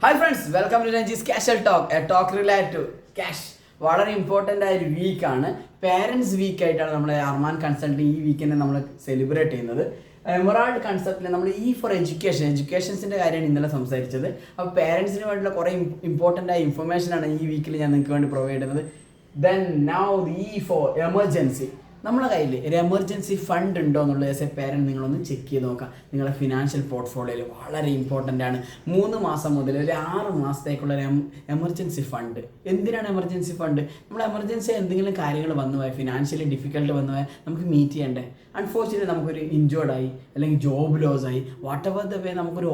Hi friends, welcome to Ranjee's casual talk, a talk related to cash. വളരെ important ആയ ഒരു വീക്കാണ്, parents week ആയിട്ടാണ് നമ്മൾ അർമാൻ കൺസൾട്ടിങ് ഈ വീക്കിനെ നമ്മൾ സെലിബ്രേറ്റ് ചെയ്യുന്നത്. എമറാൾഡ് കൺസെപ്റ്റിൽ നമ്മൾ ഫോർ എഡ്യൂക്കേഷൻസിൻ്റെ കാര്യമാണ് ഇന്നലെ സംസാരിച്ചത്. അപ്പോൾ പേരൻസിന് വേണ്ടിയുള്ള കുറേ ഇമ്പോർട്ടൻ്റ് ആയ ഇൻഫർമേഷനാണ് ഈ വീക്കിൽ ഞാൻ നിങ്ങൾക്ക് വേണ്ടി പ്രൊവൈഡ് ചെയ്യുന്നത്. Then now for emergency. നമ്മുടെ കയ്യിൽ ഒരു എമർജൻസി ഫണ്ട് ഉണ്ടോ എന്നുള്ളത് ആസ് എ പേരൻറ്റ് നിങ്ങളൊന്ന് ചെക്ക് ചെയ്ത് നോക്കാം. നിങ്ങളുടെ ഫിനാൻഷ്യൽ പോർട്ട്ഫോളിയോയിൽ വളരെ ഇമ്പോർട്ടൻ്റ് ആണ്. 3 മാസം മുതൽ ഒരു 6 മാസത്തേക്കുള്ള ഒരു എമർജൻസി ഫണ്ട്. എന്തിനാണ് എമർജൻസി ഫണ്ട്? നമ്മൾ എമർജൻസി എന്തെങ്കിലും കാര്യങ്ങൾ വന്നു പോയാൽ, ഫിനാൻഷ്യലി ഡിഫിക്കൽട്ട് വന്നു പോയാൽ നമുക്ക് മീറ്റ് ചെയ്യണ്ടേ. അൺഫോർച്യുനേറ്റ്ലി നമുക്കൊരു ഇഞ്ചേർഡായി അല്ലെങ്കിൽ ജോബ് ലോസ് ആയി, വാട്ട് എവർ ദ വേ നമുക്കൊരു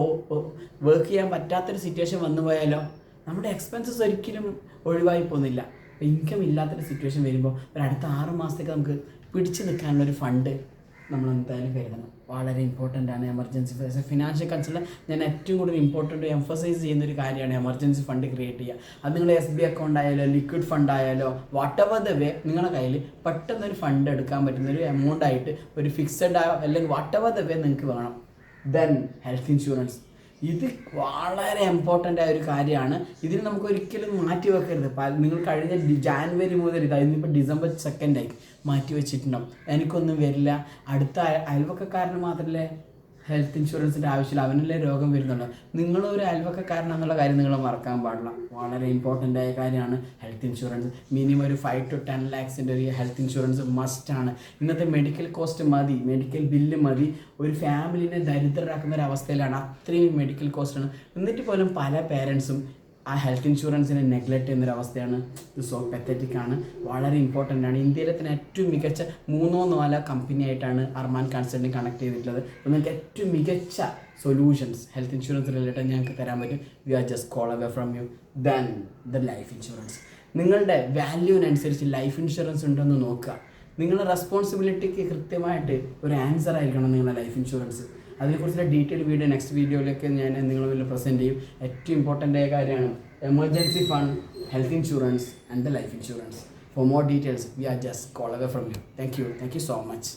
വർക്ക് ചെയ്യാൻ പറ്റാത്തൊരു സിറ്റുവേഷൻ വന്നു പോയാലോ നമ്മുടെ എക്സ്പെൻസസ് ഒരിക്കലും ഒഴിവായി പോകുന്നില്ല. ഇൻകം ഇല്ലാത്തൊരു സിറ്റുവേഷൻ വരുമ്പോൾ ഒരു അടുത്ത 6 മാസത്തേക്ക് നമുക്ക് പിടിച്ചു നിൽക്കാനുള്ളൊരു ഫണ്ട് നമ്മൾ എന്തായാലും കരുതണം. വളരെ ഇമ്പോർട്ടൻ്റ് ആണ് എമർജൻസി ഫിനാൻഷ്യൽ കൺസൾട്ട്. ഞാൻ ഏറ്റവും കൂടുതൽ ഇമ്പോർട്ടൻ്റ് എംഫസൈസ് ചെയ്യുന്ന ഒരു കാര്യമാണ് എമർജൻസി ഫണ്ട് ക്രിയേറ്റ് ചെയ്യുക. അത് നിങ്ങൾ SBI അക്കൗണ്ട് ആയാലോ ലിക്വിഡ് ഫണ്ട് ആയാലോ വാട്ട് എവർ ദ വേ നിങ്ങളുടെ കയ്യിൽ പെട്ടെന്നൊരു ഫണ്ട് എടുക്കാൻ പറ്റുന്ന ഒരു എമൗണ്ട് ആയിട്ട് ഒരു ഫിക്സഡ് ആയോ അല്ലെങ്കിൽ വാട്ട് എവർ ദ വേ നിങ്ങൾക്ക് വേണം. Then health insurance. ഇത് വളരെ ഇമ്പോർട്ടൻ്റ് ആയ ഒരു കാര്യമാണ്. ഇതിന് നമുക്ക് ഒരിക്കലും മാറ്റി വെക്കരുത്. നിങ്ങൾ കഴിഞ്ഞ ജാനുവരി മുതൽ ഇന്നിപ്പോൾ December 2 മാറ്റി വെച്ചിട്ടുണ്ടാവും. എനിക്കൊന്നും വരില്ല, അടുത്ത അയൽവക്കക്കാരന് മാത്രമല്ലേ ഹെൽത്ത് ഇൻഷുറൻസിൻ്റെ ആവശ്യമില്ല, അവനല്ലേ രോഗം വരുന്നുണ്ടോ. നിങ്ങളൊരു അയൽവക്കക്കാരനാണെന്നുള്ള കാര്യം നിങ്ങൾ മറക്കാൻ പാടില്ല. വളരെ ഇമ്പോർട്ടൻ്റ് ആയ കാര്യമാണ് ഹെൽത്ത് ഇൻഷുറൻസ്. മിനിമം ഒരു 5 to 10 lakhs ഒരു ഹെൽത്ത് ഇൻഷുറൻസ് മസ്റ്റാണ്. ഇന്നത്തെ മെഡിക്കൽ കോസ്റ്റ് മതി, മെഡിക്കൽ ബില്ല് മതി, ഒരു ഫാമിലിനെ ദരിദ്രരാക്കുന്ന ഒരു അവസ്ഥയിലാണ്. അത്രയും മെഡിക്കൽ കോസ്റ്റാണ്. എന്നിട്ട് പോലും പല പേരൻസും ആ ഹെൽത്ത് ഇൻഷുറൻസിനെ നെഗ്ലക്റ്റ് ചെയ്യുന്നൊരവസ്ഥയാണ്. ഇത് സോ പെത്തറ്റിക് ആണ്. വളരെ ഇമ്പോർട്ടൻ്റ് ആണ്. ഇന്ത്യയിലെ തന്നെ ഏറ്റവും മികച്ച 3-4 കമ്പനി ആയിട്ടാണ് അർമാൻ കൺസൾട്ടിങ് കണക്ട് ചെയ്തിട്ടുള്ളത്. അപ്പോൾ നിങ്ങൾക്ക് ഏറ്റവും മികച്ച സൊല്യൂഷൻസ് ഹെൽത്ത് ഇൻഷുറൻസ് റിലേറ്റഡ് ഞങ്ങൾക്ക് തരാൻ പറ്റും. We are just call away from you. Then the life insurance. നിങ്ങളുടെ വാല്യൂവിനനുസരിച്ച് ലൈഫ് ഇൻഷുറൻസ് ഉണ്ടെന്ന് നോക്കുക. നിങ്ങളുടെ റെസ്പോൺസിബിലിറ്റിക്ക് കൃത്യമായിട്ട് ഒരു ആൻസർ ആയിരിക്കണം നിങ്ങളുടെ ലൈഫ് ഇൻഷുറൻസ്. അതിനെക്കുറിച്ചുള്ള ഡീറ്റെയിൽ വീഡിയോ നെക്സ്റ്റ് വീഡിയോയിലൊക്കെ ഞാൻ നിങ്ങളുടെ മുന്നിൽ പ്രസൻറ്റ് ചെയ്യും. ഏറ്റവും ഇമ്പോർട്ടൻ്റ് ആയ കാര്യമാണ് emergency fund, health insurance and the life insurance. For more details we are just call away from you. Thank you so much.